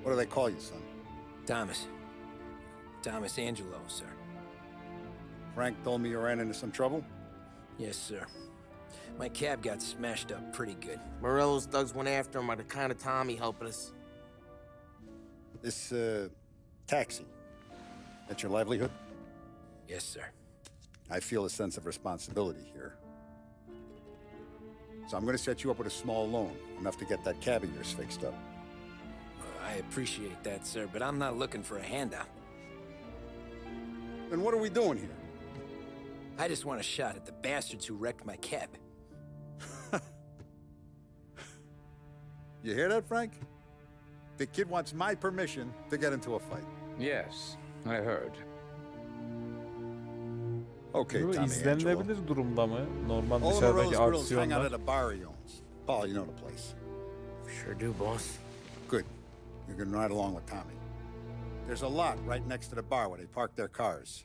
What do they call you, son? Thomas. Thomas Angelo, sir. Frank told me you ran into some trouble? Yes, sir. My cab got smashed up pretty good. Morello's thugs went after him by the kind of Tommy helping us. This, taxi. That's your livelihood? Yes, sir. I feel a sense of responsibility here. So I'm gonna set you up with a small loan, enough to get that cab of yours fixed up. I appreciate that, sir, but I'm not looking for a handout. Then what are we doing here? I just want a shot at the bastards who wrecked my cab. You hear that, Frank? The kid wants my permission to get into a fight. Yes, I heard. Okay, Bu Tommy Angelo. izlenilebilir durumda mı? Normal All of dışarıdaki Morello's girls hang out aksiyonlar. at a bar he owns. Paul, you know the place. Sure do, boss. Good. You can ride along with Tommy. There's a lot right next to the bar where they park their cars.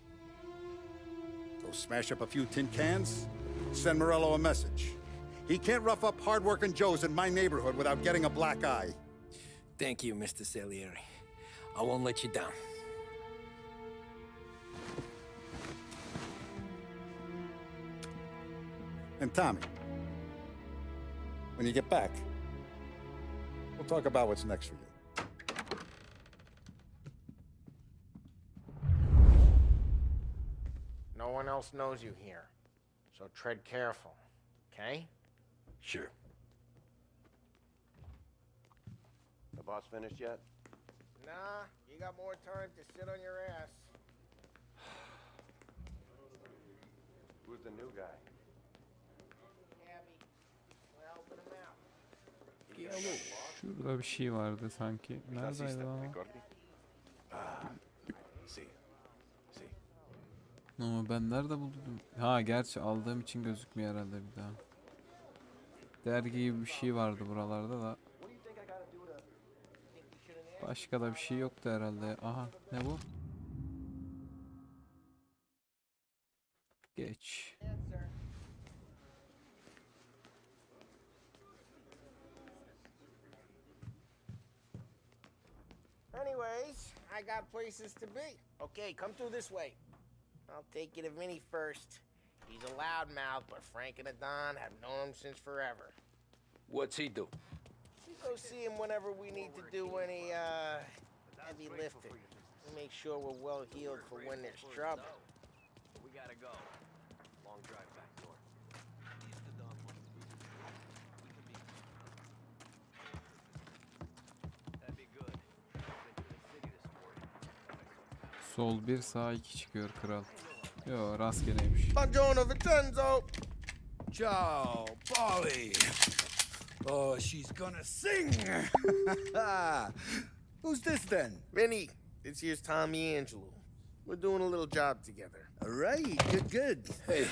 Go smash up a few tin cans, send Morello a message. He can't rough up hard-working Joes in my neighborhood without getting a black eye. Thank you, Mr. Salieri. I won't let you down. And Tommy, when you get back, we'll talk about what's next for you. No one else knows you here, so tread careful, okay? Sure. The boss finished yet? Nah, you got more time to sit on your ass. Who's the new guy? Abby, we're helping him out. Şurada bir şey vardı sanki. Neredeydi lan o? Ama ben nerede buldum? Ha, gerçi aldığım için gözükmüyor herhalde bir daha. Dergi gibi bir şey vardı buralarda da. Başka da bir şey yoktu herhalde. Aha, ne bu? Geç. Anyways, I got places to be. Okay, come through this way. I'll take you to Vinny first. He's a loudmouth, but Frank and Adon have known him since forever. What's he do? We go see him whenever we need to do any, heavy lifting. We make sure we're well healed for when there's trouble. We gotta go. Long drive back north. That'd be good. Been to the city this morning. Sol 1, sağ 2 çıkıyor kral. Yo, rastgeleymiş. Buongiorno, Vincenzo! Ciao, Polly. Oh, she's gonna sing. Who's this then? Vinny, this here's Tommy Angelo. We're doing a little job together. All right, good. Hey,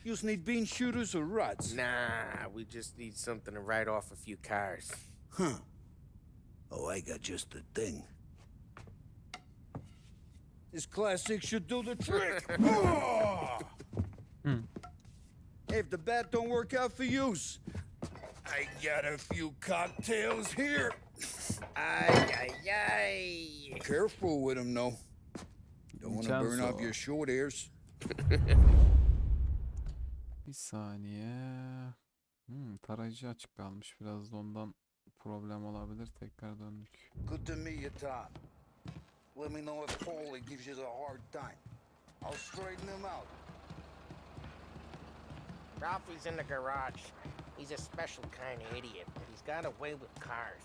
you need bean shooters or ruts? Nah, we just need something to write off a few cars. Huh. Oh, I got just the thing. This classic should do the trick. Oh! If the bat don't work out for use, I got a few cocktails here. Ay, ay, ay. Careful with them, though. Don't want to burn Vincenzo. off your short hairs. Bir saniye. Tarayıcı açık kalmış. Biraz da ondan problem olabilir. Tekrar döndük. Good to meet you, Tom. Let me know if Paulie gives you a hard time. I'll straighten him out. Ralphie's in the garage. He's a special kind of idiot, but he's got a way with cars.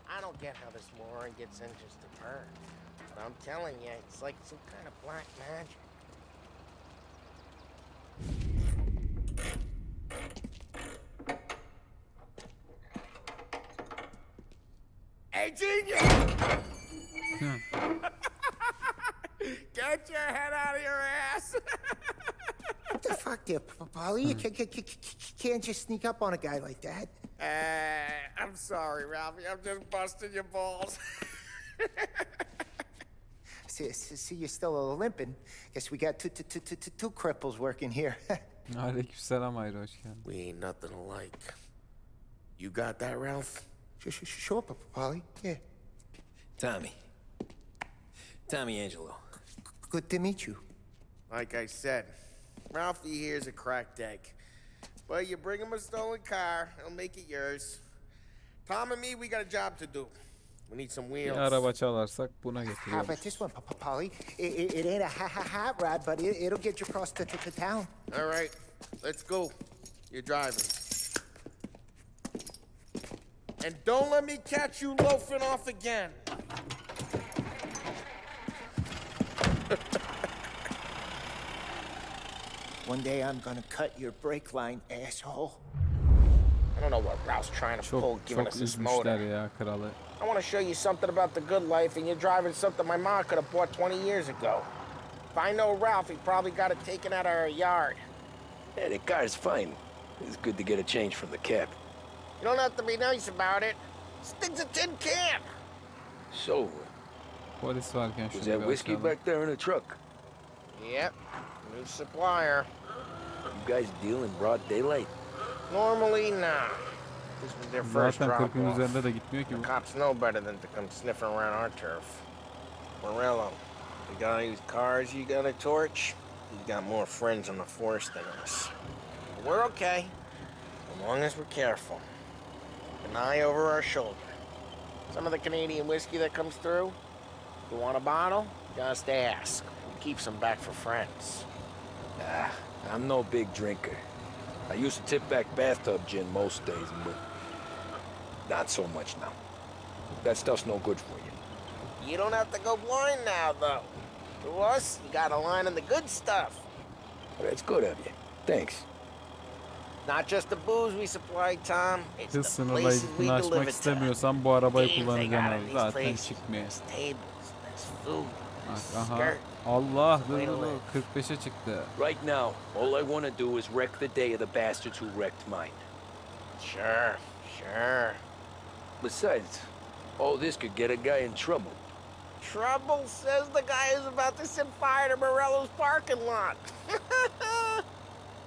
I don't get how this moron gets engines to burn. But I'm telling you, it's like some kind of black magic. Hey, genius! Get your head out of your ass! What the fuck there, Polly? You can't just sneak up on a guy like that. I'm sorry, Ralphie. I'm just busting your balls. See, you're still limping. Guess we got two cripples working here. Aleykümselam Ayrı, hoş geldin. We ain't nothing alike. You got that, Ralph? Sure, Polly. Yeah. Tommy Angelo. Good to meet you. Like I said, Ralphie here's a cracked egg. But you bring him a stolen car, he'll make it yours. Tom and me, we got a job to do. We need some Bir wheels. araba çalarsak buna How getiriyoruz. about this one, Polly? It ain't a hot rod, but it'll get you across to town. All right, let's go. You're driving. And don't let me catch you loafing off again. One day I'm gonna cut your brake line, asshole. I don't know what Ralph's trying to pull, giving Çok us this üzmüşler motor. ya kralı. I want to show you something about the good life, and you're driving something my mom could have bought 20 years ago. If I know Ralph, he probably got it taken out of our yard. Yeah, the car's fine. It's good to get a change from the cab. You don't have to be nice about it. This thing's a tin can. So, Polis varken was şunu that bir whiskey açalım. back there in the truck? Yep, new supplier. You guys deal in broad daylight? Normally, nah. This was their first Zaten drop 40'ın off. üzerinde de gitmiyor ki The bu. cops know better than to come sniffing around our turf. Morello, you got any cars you got a torch? He's got more friends on the force than us. But we're okay, as long as we're careful. An eye over our shoulder. Some of the Canadian whiskey that comes through, you want a bottle? Just ask. We keep some back for friends. Nah, I'm no big drinker. I used to tip back bathtub gin most days, but not so much now. That stuff's no good for you. You don't have to go blind now, though. To us, you got a line on the good stuff. Well, that's good of you. Thanks. Not just the booze we supply, Tom. It's Hız the places we sınırlayıcını deliver açmak to. istemiyorsan bu arabayı Games they kullanacaksın got abi. in these Zaten places. çıkmıyor. There's tables, there's food, Bak, there's aha. skirt. Allah dur Way to dur dur. live. 45'e çıktı. Right now, all I want to do is wreck the day of the bastards who wrecked mine. Sure, sure. Besides, all this could get a guy in trouble. Trouble says the guy is about to set fire to Morello's parking lot.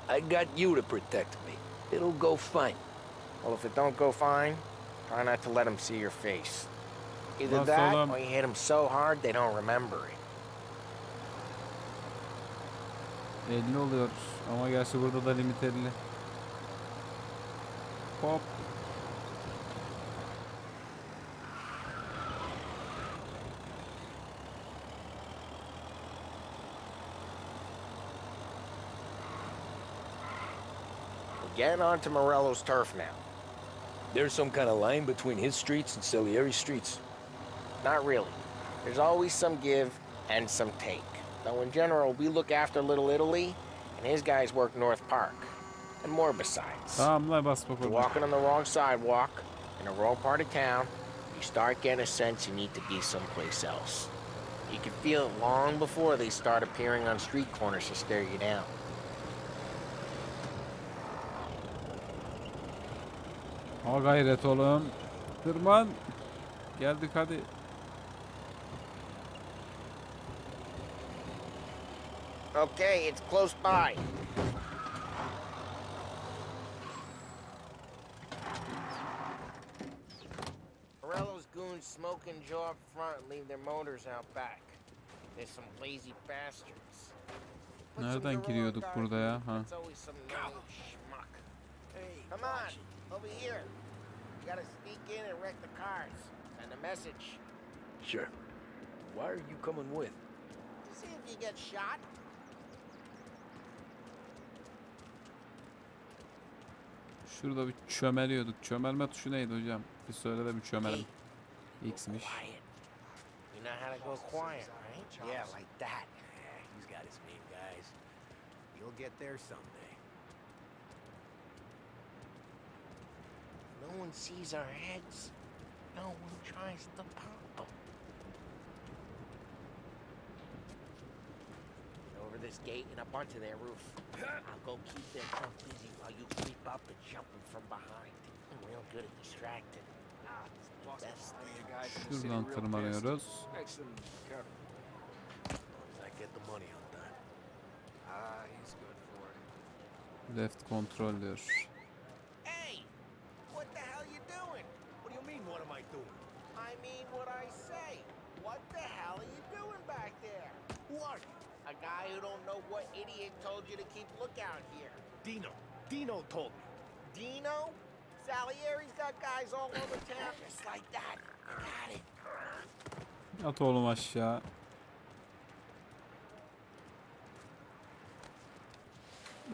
I got you to protect me. It'll go fine. Well, if it don't go fine, try not to let him see your face. Either Nasıl that, oğlum? or you hit him so hard they don't remember it. 50 oluyor. Ama gerçi burada da limit 50. Hop. We're getting onto Morello's turf now. There's some kind of line between his streets and Salieri streets. Not really. There's always some give and some take. Though in general, we look after Little Italy, and his guys work North Park. And more besides. Tamam lan bas You're bakalım. walking on the wrong sidewalk, in the wrong part of town, you start getting a sense you need to be someplace else. You can feel it long before they start appearing on street corners to stare you down. Ha gayret oğlum. Tırman. Geldik hadi. Okay, it's close by. Morello's goons smoke and jaw up front and leave their motors out back. There's some lazy bastards. Put some Nereden gorilla giriyorduk guard burada ya? in, Ha. it's always some lame schmuck. Come on, over here. You gotta sneak in and wreck the cars. Send a message. Sure. Why are you coming with? To see if you get shot. Şurada bir çömeliyorduk. Çömelme tuşu neydi hocam? Bir söyle de bir çömelim. X'miş. Quiet. You know how to go quiet, right? Yeah, like that. He's got his mean guys. You'll get there someday. No one sees our heads. No one tries to pop them. Over this gate and up onto their roof. I'll go keep their trunk busy while you creep up and jump them from behind. I'm real good at distracting. Best thing. Şuradan tırmanıyoruz. I get the money on time. He's good for it. Left kontrol diyor. Hey! What the hell you doing? What do you mean, what am I doing? I mean what I say. What the hell are you doing back there? What? A guy who don't know what idiot told you to keep lookout here. Dino told me. Dino? Salieri's got guys all over town just like that. Got it. At oğlum aşağı.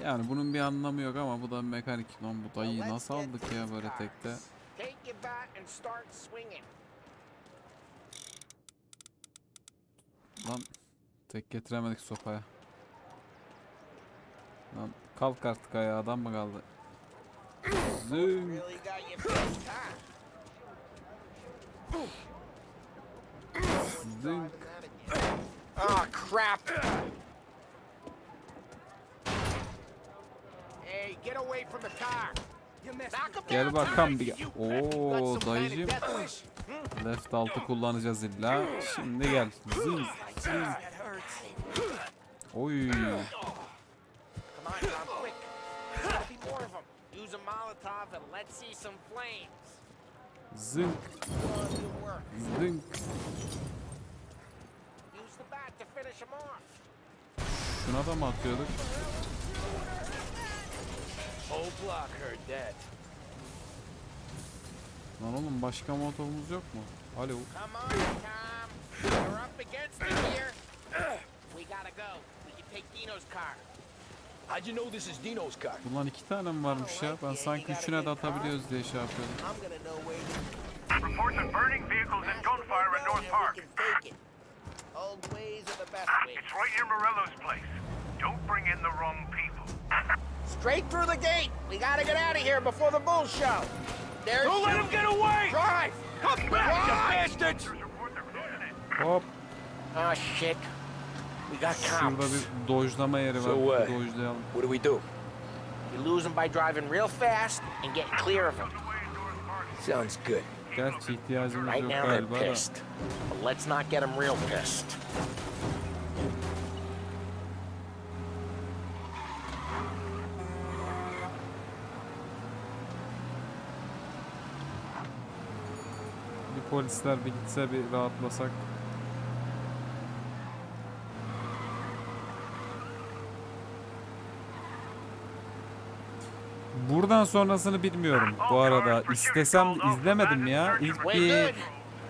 Yani bunun bir anlamı yok ama bu da mekanik. Lan bu dayıyı nasıl aldık ya böyle tekte? Take your bat and start swinging. Lan tek getiremedik sopaya. Lan kalk artık ayağa, adam mı kaldı? Zing. Really got your pissed, huh? Zing. Oh, crap! Hey, get away from the car! Knock him Gel down, bakalım Tom. bir. Oo dayıcım. Left altı kullanacağız illa. Şimdi gel. Zing. Zing. Oy. Come on, Tom, quick. Gotta be more of them. Use a Molotov and let's see some flames. Zing. Good work. Zing. Use the bat to finish him off. Şuna da mı atıyorduk? Whole block heard that. Lan oğlum başka motorumuz yok mu? Alo. Come on, Tom. You're up against it here. We gotta go. We can take Dino's car. How'd you know this is Dino's car? Bundan 2 tane mi varmış ya? Ben sanki üçüne de atabiliyoruz diye şey yapıyordum. I'm gonna know where Reports of burning vehicles and gunfire at North Park. we can take it. Old ways are the best ways. It's right near Morello's place. Don't bring in the wrong people. Straight through the gate. We gotta get out of here before the bull show. There's Don't let him get away! Drive! Come back, you bastards! There's report they're closing in. Hop. Oh shit. We got Şurada cops. bir dojlama yeri var. So, Dojlayalım. What do we do? You lose them by driving real fast and getting clear of them. Sounds good. Gerçi ihtiyacımız Right yok now they're galiba da. pissed. But let's not get them real pissed. Bir polisler bir gitse bir rahatlasak. Buradan sonrasını bilmiyorum bu arada. İstesem izlemedim ya. İlk We're bir good.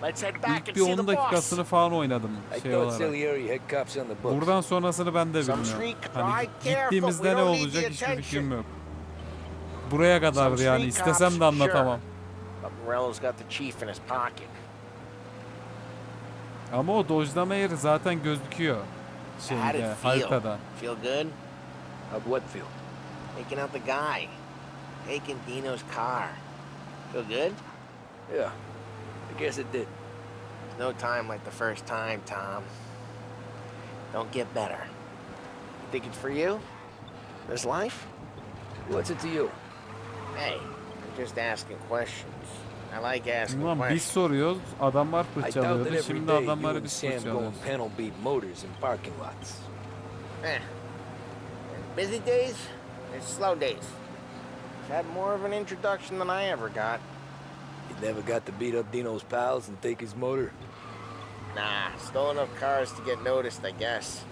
Let's head back and ilk bir see 10 the dakikasını boss. falan oynadım I şey thought olarak. Salieri had cops on the books. Buradan sonrasını ben de Some bilmiyorum. street Hani right careful, gittiğimizde we ne don't need olacak the hiçbir fikrim attention. yok. Buraya kadardı yani. street İstesem cops, de anlatamam. But Morello's got the chief in his pocket. Ama o dojlama yeri zaten gözüküyor. How'd Şeyde, it feel? haritada. Feel good? How'd what feel? Taking out the guy. Taking Dino's car. Feel good? Yeah, I guess it did. There's no time like the first time, Tom. Don't get better. You think it's for you? This life? What's it to you? Hey, I'm just asking questions. I like asking Ulan biz questions. soruyoruz, adamlar I doubt that fırçalıyordu. every Şimdi day you adamları and biz Sam go fırçalıyoruz. and panel beat motors in parking lots. Eh. Busy days and slow days. Had more of an introduction than I ever got. You never got to beat up Dino's pals and take his motor? Nah, stole enough cars to get noticed, I guess.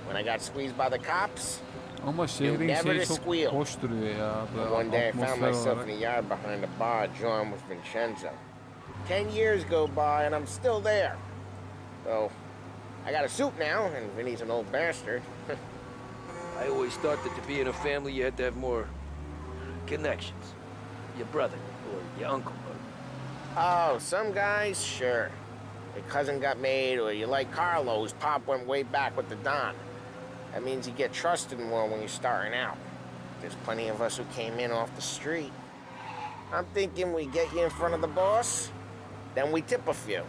When I got squeezed by the cops, Ama şehrin never şeyi to çok squeal. hoş duruyor ya. Böyle one day I found atmosfer myself olarak. in a yard behind a bar drawn with Vincenzo. 10 years go by and I'm still there. So, I got a suit now, and Vinny's an old bastard. I always thought that to be in a family you had to have more connections. Your brother or your uncle. Oh, some guys, sure. Your cousin got made, or you like Carlos, Pop went way back with the Don. That means you get trusted more when you're starting out. There's plenty of us who came in off the street. I'm thinking we get you in front of the boss, then we tip a few.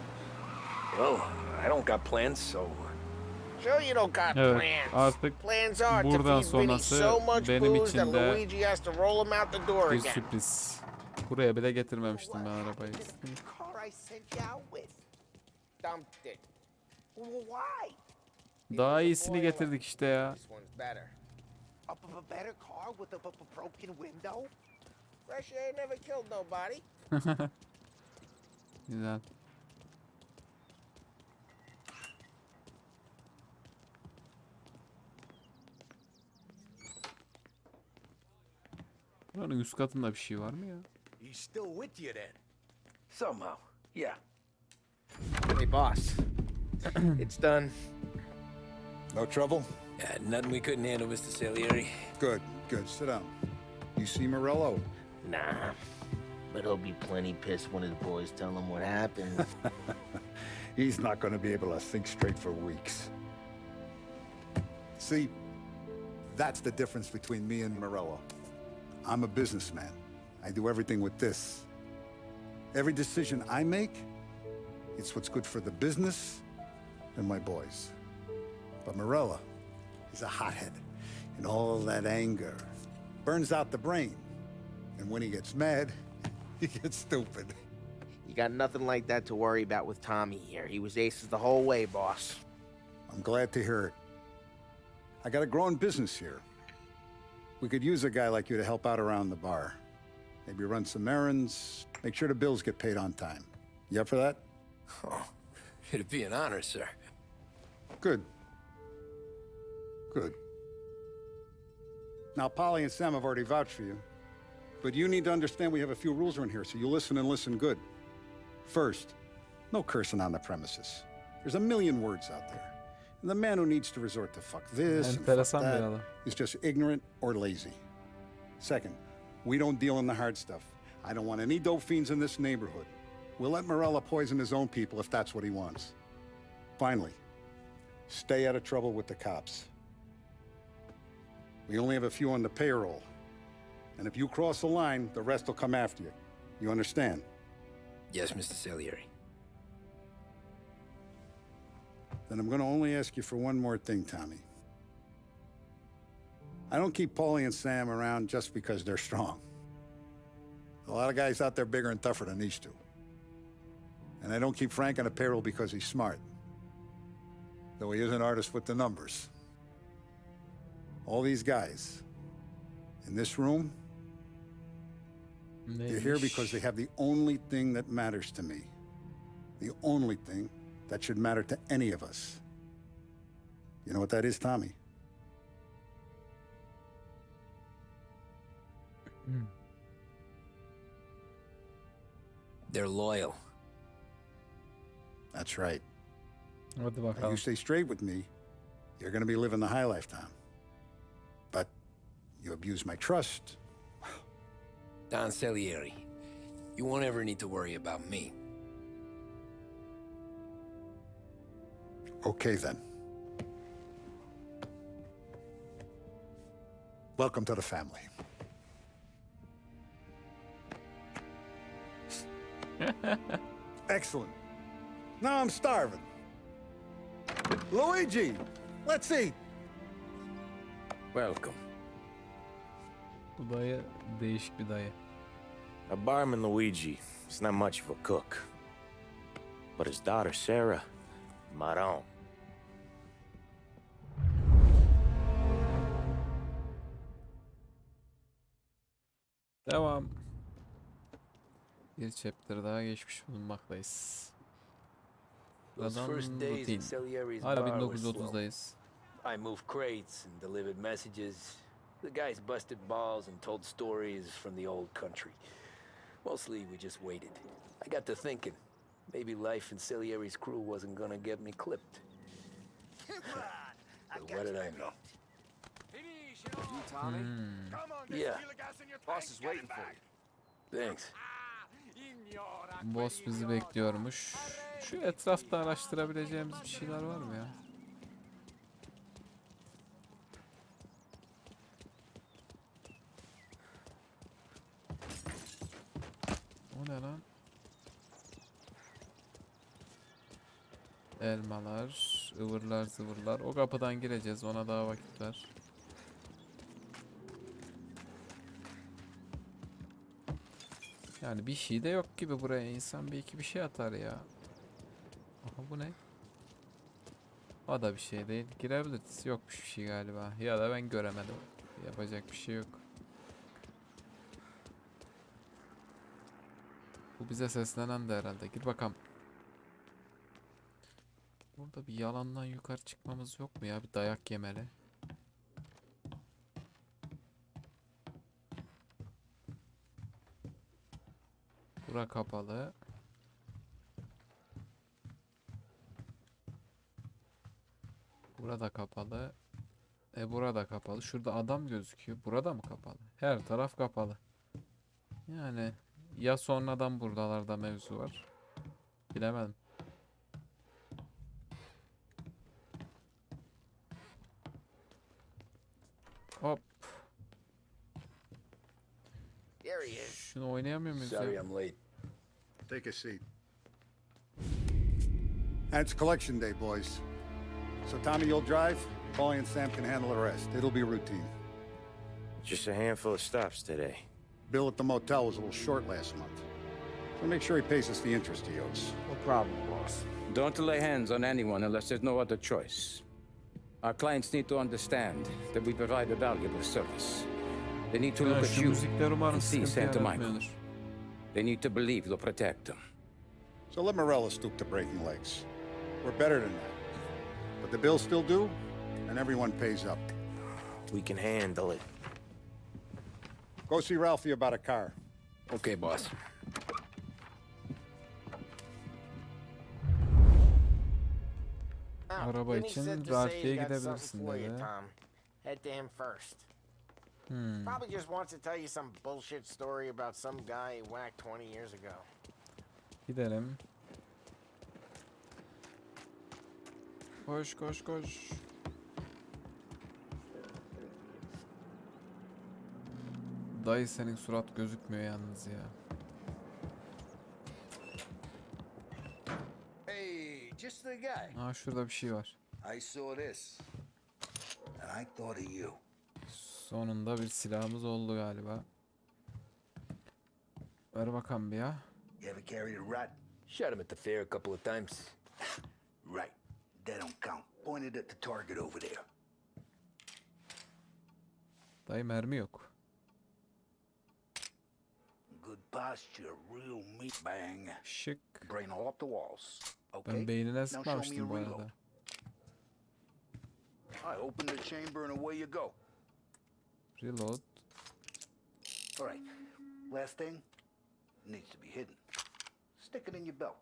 Well, I don't got plans, so... Sure you don't got Evet, plans. artık Plans are to buradan feed Vinny sonrası so much benim booze that için de Luigi has to roll him out the door bir again. sürpriz. Buraya bile getirmemiştim ben arabayı. The car I sent you out with. Dumped it. Well, why? Daha iyisini getirdik işte ya. This one's better. A better car with a broken window? Fresh air never killed nobody. Güzel. Buranın üst katında bir şey var mı ya? He's still with you then? Somehow, yeah. Hey, boss. It's done. No trouble? Yeah, nothing we couldn't handle, Mr. Salieri. Good, good. Sit down. You see Morello? Nah. But he'll be plenty pissed when his boys tell him what happened. He's not going to be able to think straight for weeks. See, that's the difference between me and Morello. I'm a businessman. I do everything with this. Every decision I make, it's what's good for the business and my boys. But Morello, he's a hothead. And all that anger burns out the brain. And when he gets mad, he gets stupid. You got nothing like that to worry about with Tommy here. He was aces the whole way, boss. I'm glad to hear it. I got a growing business here. We could use a guy like you to help out around the bar. Maybe run some errands, make sure the bills get paid on time. You up for that? Oh, it'd be an honor, sir. Good. Good. Now, Polly and Sam have already vouched for you. But you need to understand we have a few rules around here, so you listen and listen good. First, no cursing on the premises. There's a million words out there. And the man who needs to resort to fuck this and fuck Enteresan bir that adam. is just ignorant or lazy. Second, we don't deal in the hard stuff. I don't want any dope fiends in this neighborhood. We'll let Morella poison his own people if that's what he wants. Finally, stay out of trouble with the cops. We only have a few on the payroll. And if you cross the line, the rest will come after you. You understand? Yes, Mr. Salieri. Then I'm going to only ask you for one more thing, Tommy. I don't keep Paulie and Sam around just because they're strong. A lot of guys out there bigger and tougher than these two. And I don't keep Frank on a payroll because he's smart. Though he is an artist with the numbers. All these guys in this room, they're here because they have the only thing that matters to me. The only thing that should matter to any of us. You know what that is, Tommy? They're loyal. That's right. Hadi Now, bakalım. you stay straight with me, you're going to be living the high life, Tom. But you abuse my trust. Don Salieri, you won't ever need to worry about me. Okay, then. Welcome to the family. Excellent. Now I'm starving. Luigi, let's eat. Welcome. Bu dayı değişik bir dayı. A barman Luigi is not much of a cook. But his daughter Sarah, Maron. Devam. Bir chapter daha geçmiş bulunmaktayız. Those Sıradan first days in Rutin. Salieri's Hala bar were slow. 1930'dayız. I moved crates and delivered messages. The guys busted balls and told stories from the old country. Mostly we just waited. I got to thinking, maybe life in Salieri's crew wasn't gonna get me clipped. But what did I know? You, Tommy? Yeah, Boss is waiting for you. thanks. Boss bizi bekliyormuş. Şu etrafta araştırabileceğimiz bir şeyler var mı ya? O ne lan? Elmalar, ıvırlar zıvırlar. O kapıdan gireceğiz. Ona daha vakit var. Yani bir şey de yok gibi buraya. İnsan bir iki bir şey atar ya. Aha bu ne? O da bir şey değil. Girebiliriz. Yokmuş bir şey galiba. Ya da ben göremedim. Yapacak bir şey yok. Bu bize seslenen de herhalde. Gir bakalım. Burada bir yalandan yukarı çıkmamız yok mu ya? Bir dayak yemeli. Bura kapalı. Burada kapalı. Burada kapalı. Şurada adam gözüküyor. Burada mı kapalı? Her taraf kapalı. Yani ya sonradan buradalarda mevzu var. Bilemedim. Hop. There he is. Şunu oynayamıyor muyuz Sorry ya? I'm late. Take a seat. And it's collection day, boys. So Tommy, you'll drive. Paulie and Sam can handle the rest. It'll be routine. Just a handful of stops today. Bill at the motel was a little short last month. So make sure he pays us the interest he owes. No problem, boss. Don't lay hands on anyone unless there's no other choice. Our clients need to understand that we provide a valuable service. They need to look Ha, at şu you müzikler umarım and see sıkıntı Santa Michael. yaratmıyordur. They need to believe you'll protect them. So let Morella stoop to breaking legs. We're better than that. But the bill's still due, and everyone pays up. We can handle it. Go see Ralphie about a car. Okay, boss. Oh, Araba Vinny için said to say Ralphie'ye he's got gidebilirsin something for you, dedi. Tom. Head to him first. Probably just wants to tell you some bullshit story about some guy he whacked 20 years ago. Gidelim. Koş koş koş. Dayı senin surat gözükmüyor yalnız ya. Hey, just the guy. Aa şurada bir şey var. I saw this, and I thought of you. Sonunda bir silahımız oldu galiba. Ver bakalım bir ya. You ever carried a rod? Shot him at the fair a couple of times. Right. That don't count. Pointed at the target over there. Dayı mermi yok. Good posture, real meat bang. Şık. Brain all up the walls. Okay. Ben beynine Now show me sıkmamıştım a bu reload. arada. I open the chamber and away you go. Reload. All right. Last thing needs to be hidden. Stick it in your belt.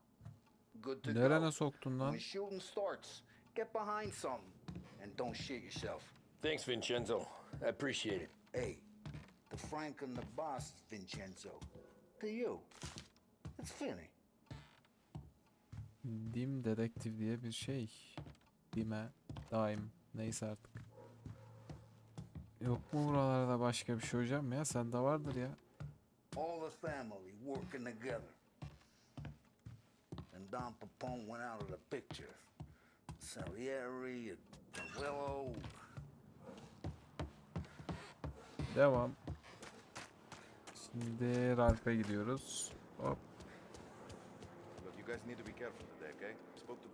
Good to Nerene go. soktun lan? When shooting starts, get behind something and don't shit yourself. Thanks, Vincenzo. I appreciate it. Hey, the Frank and the boss, Vincenzo. To you, it's Finny. Dim dedektif diye bir şey. Dime, daim, neyse artık. Yok mu buralarda başka bir şey hocam ya? Sende vardır ya. All the family working together. And Don Papone went out of the picture. Salieri and Willow. Devam. Şimdi Ralph'e gidiyoruz. Hop.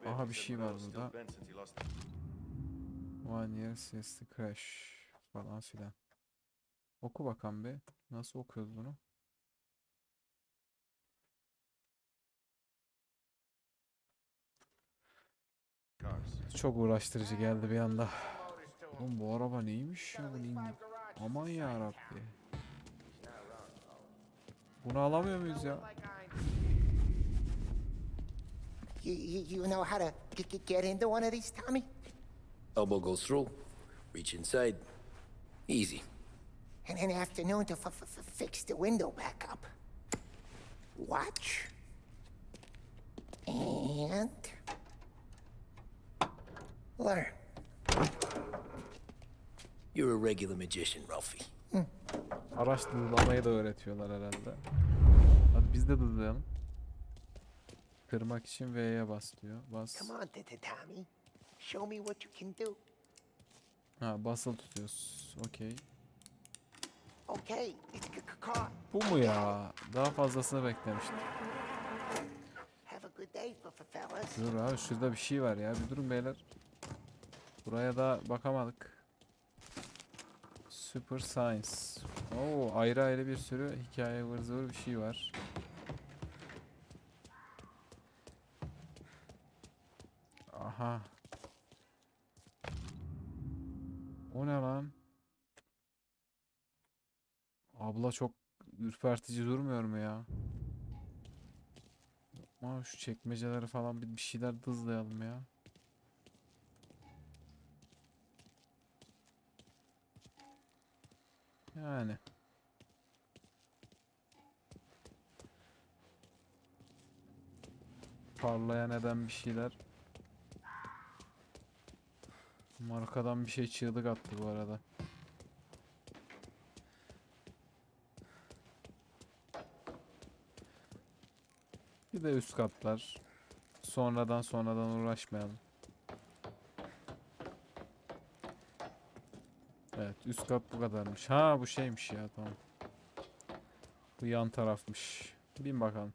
Aha bir şey var burada. One year since the crash falan filan. Oku bakalım bir. Nasıl okuyoruz bunu? Çok uğraştırıcı geldi bir anda. Oğlum bu araba neymiş ya bu aman ya Rabbi. Bunu alamıyor muyuz ya? You know how to get into one of these, Tommy? Elbow goes through. Reach inside. Easy. And an afternoon to fix the window back up. Watch. And learn. You're a regular magician, Ralphie. Araç dızlamayı da öğretiyorlar herhalde. Hadi biz de dızlayalım. Kırmak için V'ye bas diyor. Bas. Come on, Tommy. Show me what you can do. Ha basılı tutuyoruz. Okey. Okay, it's caught. Bu mu ya? Daha fazlasını beklemiştim. Have a good day, fellas. Dur abi şurada bir şey var ya. Bir durun beyler. Buraya da bakamadık. Super Science. Oo, ayrı ayrı bir sürü hikaye ıvır zıvır bir şey var. Aha. O ne lan? Abla çok ürpertici durmuyor mu ya? Aa, şu çekmeceleri falan bir şeyler dızlayalım ya. Yani. Parlayan eden bir şeyler. Markadan bir şey çığlık attı bu arada. Bir de üst katlar. Sonradan uğraşmayalım. Evet, üst kat bu kadarmış. Ha, bu şeymiş ya, tamam. Bu yan tarafmış. Bin bakalım.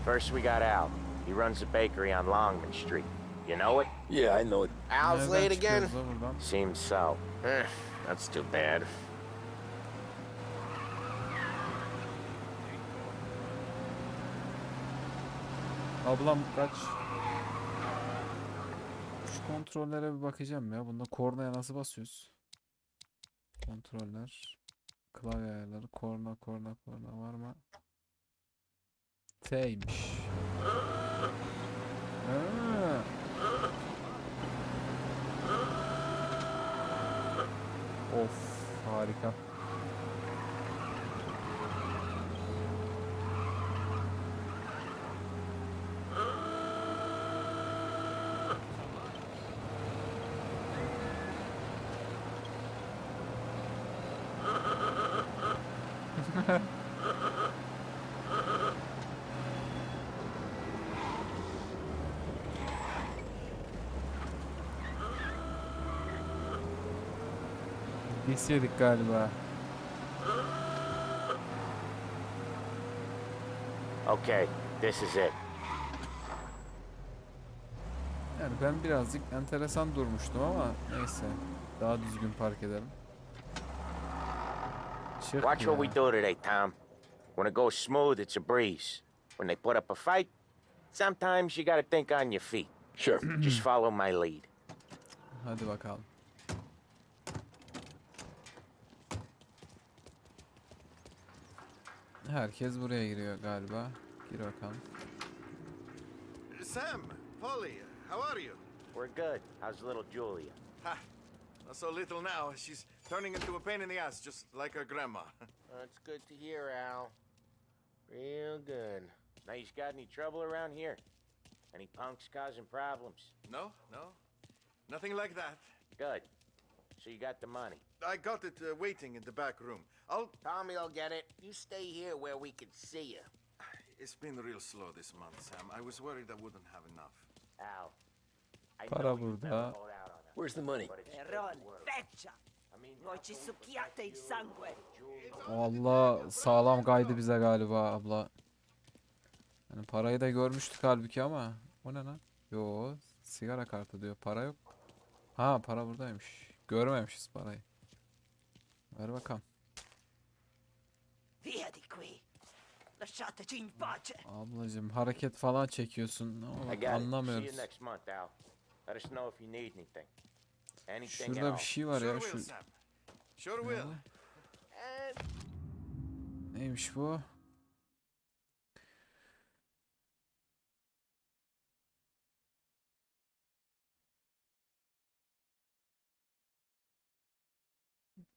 First, we got Al. He runs a bakery on Longman Street. You know it? Yeah, I know it. Al's late again? çıkıyoruz la buradan? Seems so. That's too bad. Ablam kaç? Şu kontrollere bir bakacağım ya. Bunda kornaya nasıl basıyoruz? Kontroller. Klavye ayarları. Korna var mı? T'ymiş. Ha. Of, harika. Dis yedik galiba. Okay, this is it. Yani ben birazcık enteresan durmuştum ama neyse. Daha düzgün park edelim. Çık Watch what we ya. do today, Tom. When it goes smooth, it's a breeze. When they put up a fight, sometimes you gotta think on your feet. Sure. Just follow my lead. Hadi bakalım. Herkes buraya giriyor galiba. Gir bakalım. Sam, Polly, how are you? We're good. How's little Julia? Ha, not so little now. She's turning into a pain in the ass, just like her grandma. That's good to hear, Al. Real good. Now, you got any trouble around here? Any punks causing problems? No, nothing like that. Good. So you got the money. I got it waiting in the back room. Tommy'll get it. You stay here where we can see you. It's been real slow this month, Sam. I was worried I wouldn't have enough. Al, I Para know you've burada. never hold out on us, Where's the money? but it's Erron, straightforward. feccia! I mean, Voi ci succhiate il sangue! Allah, sağlam kaydı bize galiba abla. Yani parayı da görmüştük halbuki ama o ne lan? Yo, sigara kartı diyor. Para yok. Ha, para buradaymış. Görmemişiz parayı. Ver bakalım. Via di qui! Lasciateci in pace! Ablacığım hareket falan çekiyorsun. Ne I olur, got it. See anlamıyoruz. you next month, Al. Let us know if you need anything. Anything at Şurada all. bir şey var ya, Sure şu will, Sam. Sure will. And neymiş bu?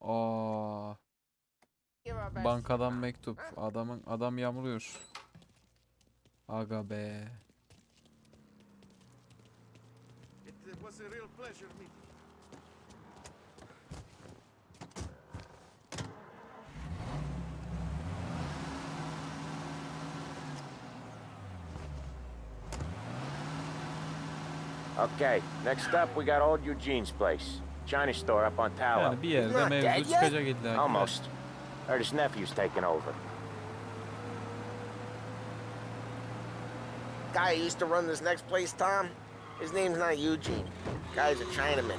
Aa, give our best. bankadan mektup. Adam yamuluyor. Aga be. It was a real pleasure meeting you. Okay, next up we got old Eugene's place. China store up on Tower. Yani bir yerde not dead mevzu yet? çıkacak illa ki. Almost. Heard his nephew's taking over. Guy who used to run this next place, Tom, his name's not Eugene. Guy's a Chinaman.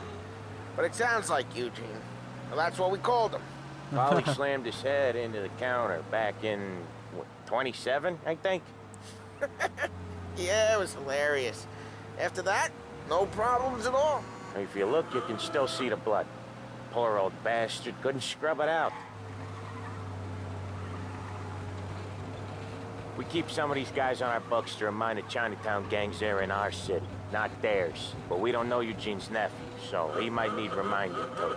But it sounds like Eugene. Well, that's what we called him. Polly slammed his head into the counter back in, what, 27, I think? Yeah, it was hilarious. After that, no problems at all. If you look, you can still see the blood. Poor old bastard couldn't scrub it out. We keep some of these guys on our books to remind the Chinatown gangs they're in our city, not theirs. But we don't know Eugene's nephew, so he might need reminding too.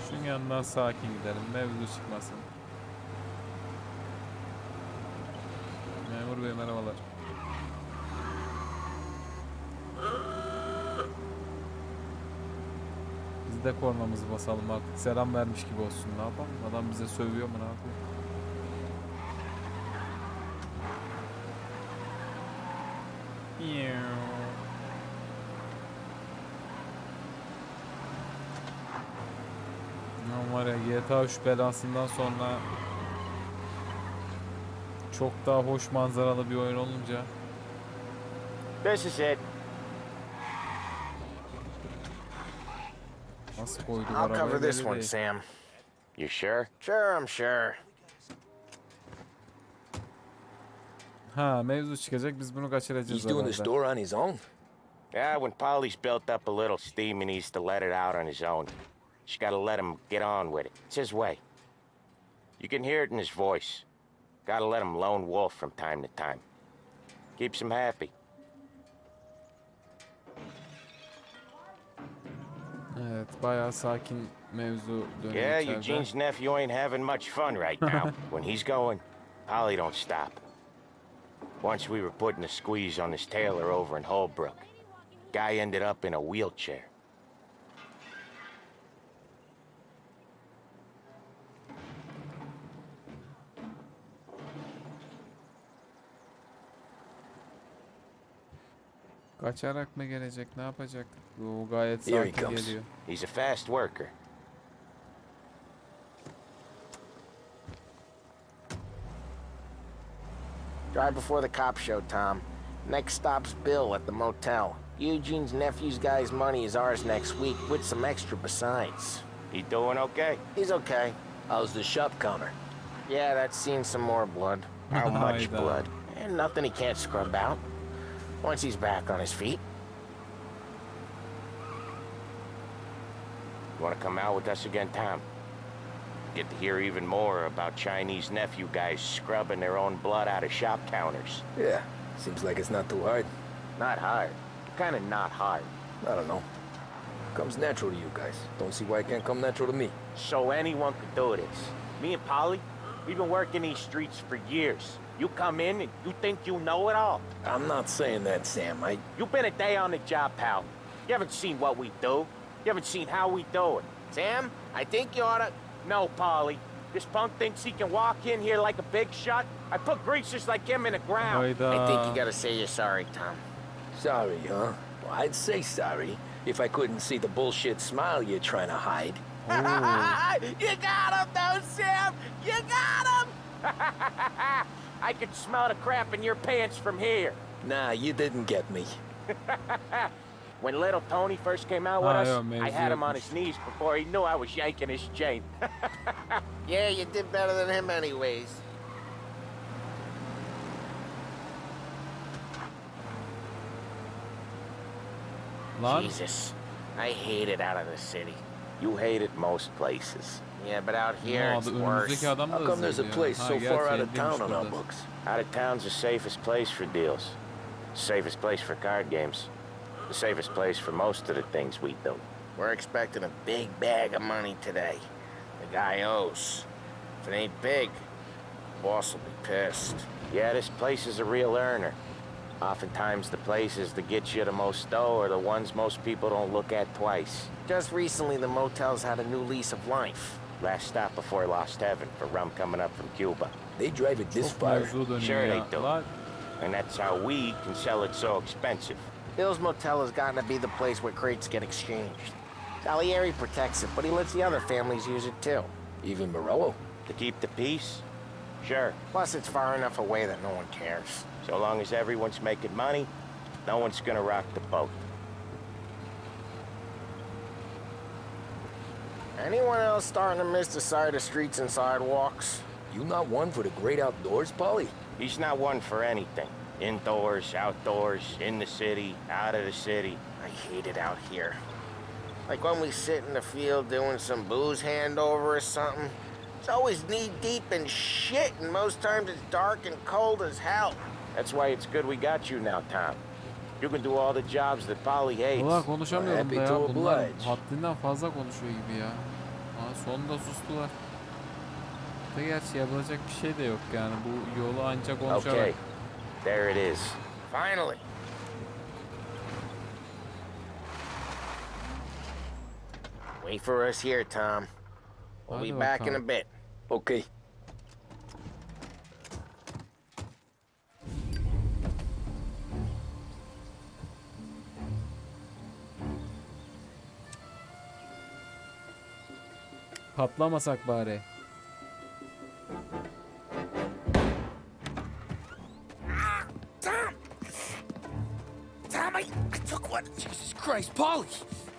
Şunun yanından sakin gidelim. Mevzu çıkmasın. Memur bey merhabalar. Biz de kornamızı basalım artık. Selam vermiş gibi olsun. Ne yapalım? Adam bize sövüyor mu? Ne yapıyor? Ya var ya, GTA 3 belasından sonra çok daha hoş manzaralı bir oyun olunca This is it. nasıl koyduk I'll arabayı cover this belli one, değil. Sam. You sure? Sure, I'm sure. Ha, mevzu çıkacak, biz bunu kaçıracağız He's doing the herhalde. store on his own? Yeah, when Polly's built up a little steam, he needs to let it out on his own. Just gotta let him get on with it. It's his way. You can hear it in his voice. Gotta let him lone wolf from time to time. Keeps him happy. Evet, bayağı sakin mevzu dönüyor Yeah, içeride. Eugene's nephew ain't having much fun right now. When he's going, Polly don't stop. Once we were putting a squeeze on this tailor over in Holbrook. Guy ended up in a wheelchair. Kaçarak mı gelecek, ne yapacak? O gayet Here he sakin comes. geliyor. He's a fast worker. Drive before the cop show, Tom. Next stop's Bill at the motel. Eugene's nephew's guy's money is ours next week, with some extra besides. He doing okay? He's okay. How's the shop counter? Yeah, that's seen some more blood. How much Hayda. blood? And nothing he can't scrub out. Once he's back on his feet. You wanna come out with us again, Tom? Get to hear even more about Chinese nephew guys scrubbing their own blood out of shop counters. Yeah, seems like it's not too hard. Not hard. Kinda not hard. I don't know. Comes natural to you guys. Don't see why it can't come natural to me. So anyone could do this. Me and Polly, we've been working these streets for years. You come in and you think you know it all. I'm not saying that, Sam. You've been a day on the job, pal. You haven't seen what we do. You haven't seen how we do it. Sam, I think you oughta... No, Polly. This punk thinks he can walk in here like a big shot. I put greasers like him in the ground. Hayda. I think you gotta say you're sorry, Tom. Sorry, huh? Well, I'd say sorry if I couldn't see the bullshit smile you're trying to hide. You got him, though, Sam! You got him! I can smell the crap in your pants from here. Nah, you didn't get me. When little Tony first came out with Ah, us, yeah, I had him on mevzu his knees before he knew I was yanking his chain. Yeah, you did better than him anyways. Lan Jesus, I hate it out of the city. You hate it most places. Yeah, but out ne here oldu? it's worse. Önümüzdeki adam da How come there's a hızlıydı place ya. so Ha, far out gerçi of town on our burada. books? Out of town's the safest place for deals. Safest place for card games. The safest place for most of the things we do. We're expecting a big bag of money today. The guy owes. If it ain't big, boss will be pissed. Yeah, this place is a real earner. Oftentimes the places that get you the most dough are the ones most people don't look at twice. Just recently, the motel's had a new lease of life. Last stop before Lost Heaven for rum coming up from Cuba. They drive it this Çok far. mevzu dönüyor Sure they ya. do. Lan And that's how we can sell it so expensive. Bill's Motel has gotten to be the place where crates get exchanged. Salieri protects it, but he lets the other families use it too. Even Morello. To keep the peace? Sure. Plus, it's far enough away that no one cares. So long as everyone's making money, no one's gonna rock the boat. Anyone else starting to miss the sight of streets and sidewalks? You not one for the great outdoors, Polly? He's not one for anything. Indoors, outdoors, in the city, out of the city. I hate it out here. Like when we sit in the field doing some booze handover or something, It's always knee-deep in shit, and most times it's dark and cold as hell. That's why it's good we got you now, Tom. You can do all the jobs that Polly hates. Ulan konuşamıyorum da Happy ya. to Bunlar oblige. haddinden fazla konuşuyor gibi ya. Aa, sonunda sustular. Da gerçi yapılacak bir şey de yok yani. Bu yolu ancak konuşarak. Okay, there it is. Finally. Wait for us here, Tom. We'll be Hadi back in a bakalım. bit. Okay. Patlamasak bari. Tom, I took one. Jesus Christ, Polly!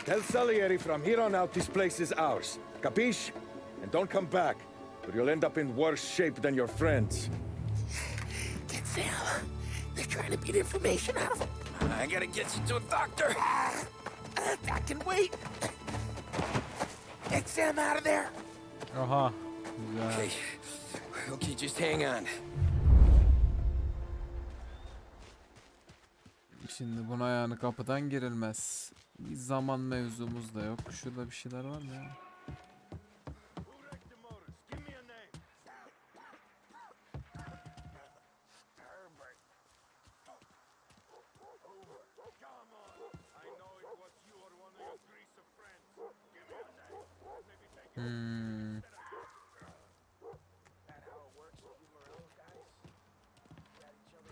Tell Salieri from here on out this place is ours. Capiche? And don't come back, or you'll end up in worse shape than your friends. Get Sam. They're trying to beat information out of him. I gotta get you to a doctor. I can wait. Get Sam out of there. Aha. Güzel. Okay. Okay, just hang on. Şimdi buna yani kapıdan girilmez. Bir zaman mevzumuz da yok. Şurada bir şeyler var mı ya?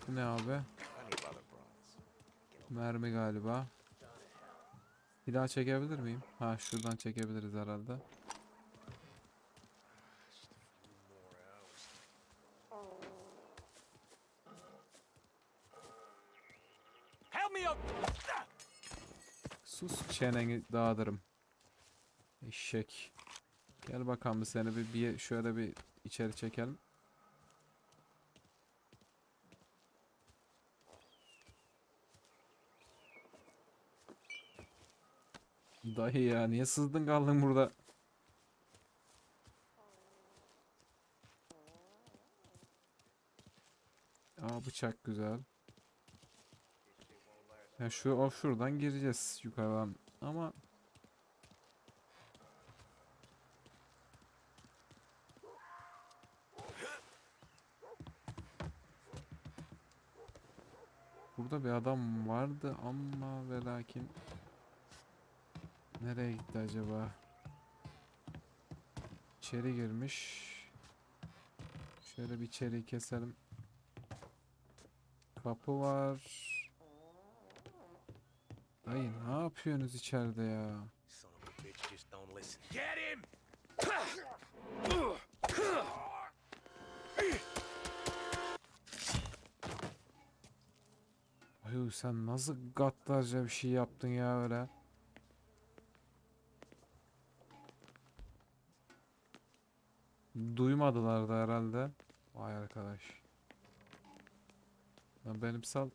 Bu ne abi? Mermi galiba. Bir daha çekebilir miyim? Ha, şuradan çekebiliriz herhalde. Help me up! Sus, çeneni dağıtırım. Eşek. Gel bakalım bir seni bir şöyle bir içeri çekelim. Dayı ya, niye sızdın kaldın burada? Aa, bıçak güzel. Ya şuradan gireceğiz yukarıdan ama burada bir adam vardı ama ve lakin nereye gitti acaba? İçeri girmiş. Şöyle bir içeriği keselim. Kapı var. Dayı ne yapıyorsunuz içeride ya? Get him! Ay, sen nasıl gaddarca bir şey yaptın ya öyle? Duymadılar da herhalde. Vay arkadaş. Lan benim sal.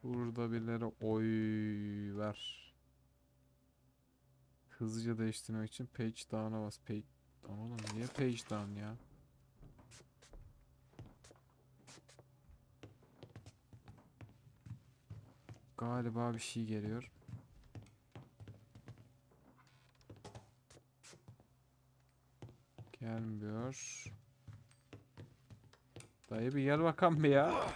Burada birileri oy ver. Hızlıca değiştirmek için page down'a bas. Page down oğlum, niye page down ya? Galiba bir şey geliyor. Gelmiyor. Dayı bir gel bakalım bir ya.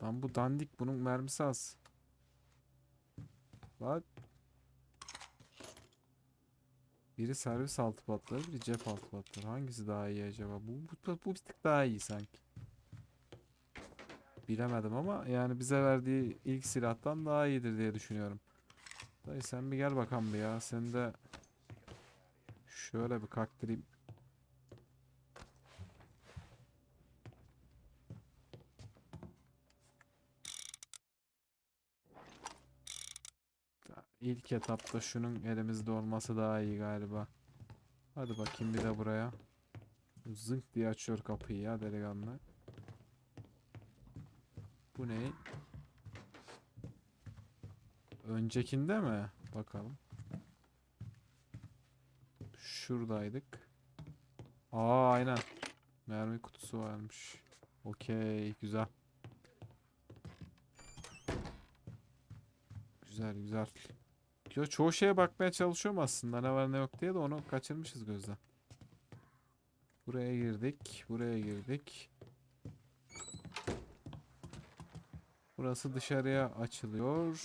Lan bu dandik, bunun mermisi az. Bak. Biri servis altı patlar, biri cep altı patlar. Hangisi daha iyi acaba? Bu bir tık daha iyi sanki. Bilemedim ama yani bize verdiği ilk silahtan daha iyidir diye düşünüyorum. Dayı sen bir gel bakalım bir ya. Seni de şöyle bir kaktırayım. İlk etapta şunun elimizde olması daha iyi galiba. Hadi bakayım bir de buraya. Zınk diye açıyor kapıyı ya delikanlı. Bu ne? Öncekinde mi? Bakalım. Şuradaydık. Aa aynen. Mermi kutusu varmış. Okey, güzel. Güzel güzel. Yo, çoğu şeye bakmaya çalışıyorum aslında. Ne var ne yok diye de onu kaçırmışız gözden. Buraya girdik. Buraya girdik. Burası dışarıya açılıyor.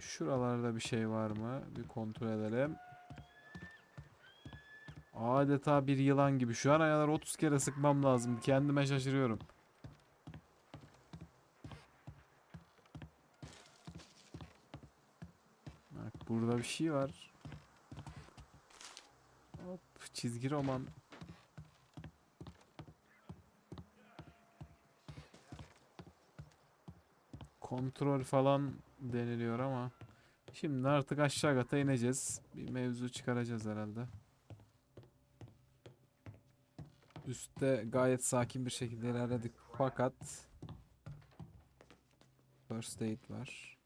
Şuralarda bir şey var mı? Bir kontrol edelim. Adeta bir yılan gibi. Şu an ayarları 30 kere sıkmam lazım. Kendime şaşırıyorum. Bak burada bir şey var. Hop, çizgi roman. Kontrol falan deniliyor ama şimdi artık aşağı kata ineceğiz. Bir mevzu çıkaracağız herhalde. Üstte gayet sakin bir şekilde ilerledik fakat first aid var.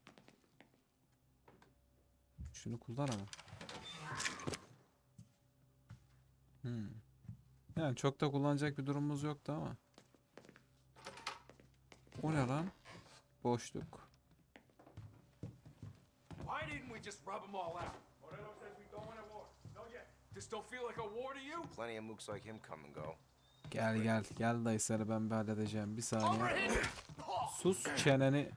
Şunu kullan ama. Yani çok da kullanacak bir durumumuz yoktu ama. O ne lan? Boşluk. Why didn't we just rub them all out? Moreno says we go in a war. No yet. This don't feel like a war to you? Plenty of mooks like him come and go. Gel gel. Gel dayı seni ben bir halledeceğim. Bir saniye. Sus çeneni.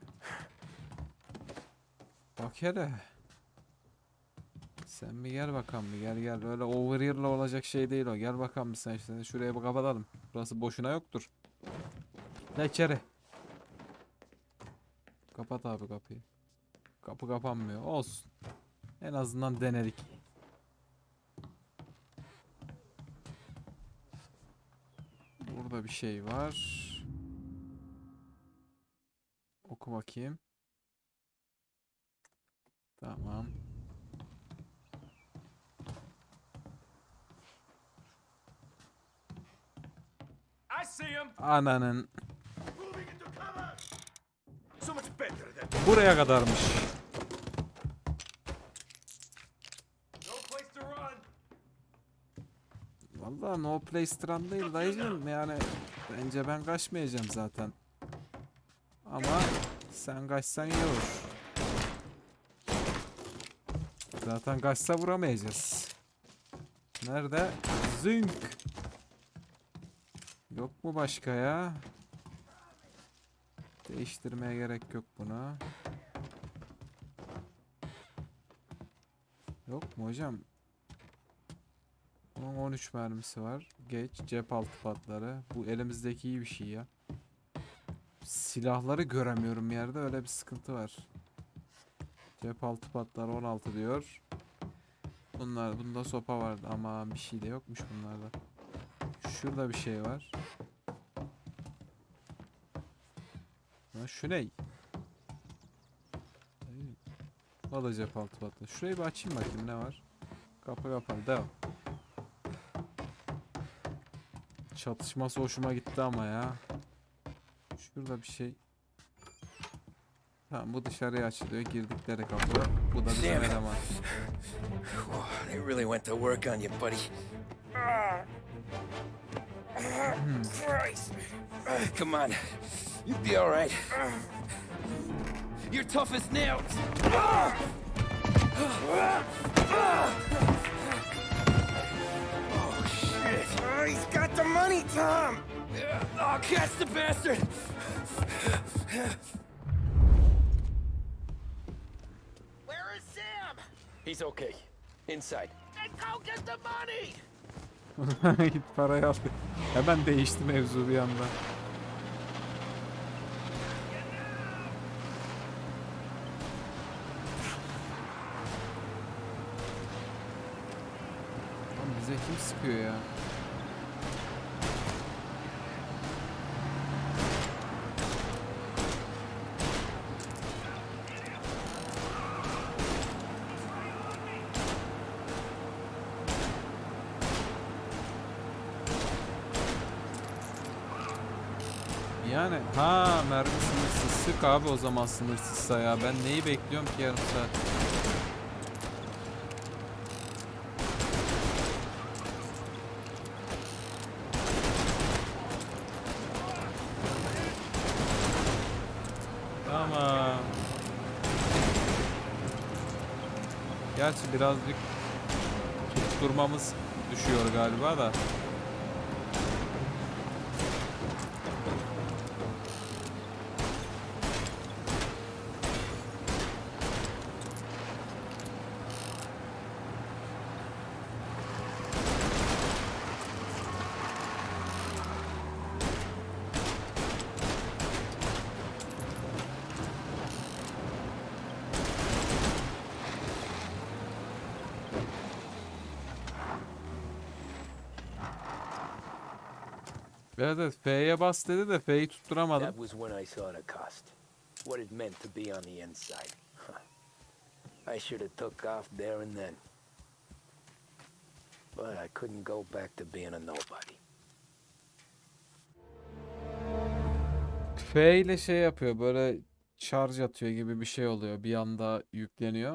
Bak hele. Sen bir gel bakalım bir gel gel. Öyle overhear'la olacak şey değil o. Gel bakalım bir sen işte. Şuraya bir kapatalım. Burası boşuna yoktur. Gel içeri. Kapat abi kapıyı. Kapı kapanmıyor. Olsun. En azından denedik. Burada bir şey var. Oku bakayım. Tamam. I see him. Ananın. So much better than Buraya kadarmış. no place to run. Vallahi no place run değil dayıcım. Yani bence ben kaçmayacağım zaten. Ama sen kaçsan iyi olur. Zaten kaçsa vuramayacağız. Nerede? Zınk. Yok mu başka ya? Değiştirmeye gerek yok buna. Yok mu hocam? Bunun 13 mermisi var. Geç. Cep altı patları. Bu elimizdeki iyi bir şey ya. Silahları göremiyorum yerde. Öyle bir sıkıntı var. Cep altı patları 16 diyor. Bunda sopa vardı ama bir şey de yokmuş bunlarda. Şurada bir şey var. Ha, şu ne? O da cep altı patlı. Şurayı bir açayım bakayım ne var. Kapı kapalı. Devam. Çatışması hoşuma gitti ama ya. Şurada bir şey. Tamam bu dışarıya açılıyor. Girdikleri kapı. Bu da bizim eleman. They really went to work on you, buddy. Christ. Come on. You'll be all right. You're tough as nails. Oh, shit. Oh, he's got the money, Tom. Oh, catch the bastard. Where is Sam? He's okay. Inside. Then go get the money. Git parayı al. Hemen değişti mevzu bir anda. Lan bize kim sıkıyor ya? Yani ha, mermi sınırsız. Sık abi o zaman sınırsızsa ya. Ben neyi bekliyorum ki yarım saat? Tamam. Gerçi birazcık tutturmamız düşüyor galiba da. Evet, F'ye bas dedi de F'yi tutturamadım. That was when I saw the cost. What it meant to be on the inside. I should have took off there and then. But I couldn't go back to being a nobody. F ile şey yapıyor, böyle şarj atıyor gibi bir şey oluyor. Bir anda yükleniyor.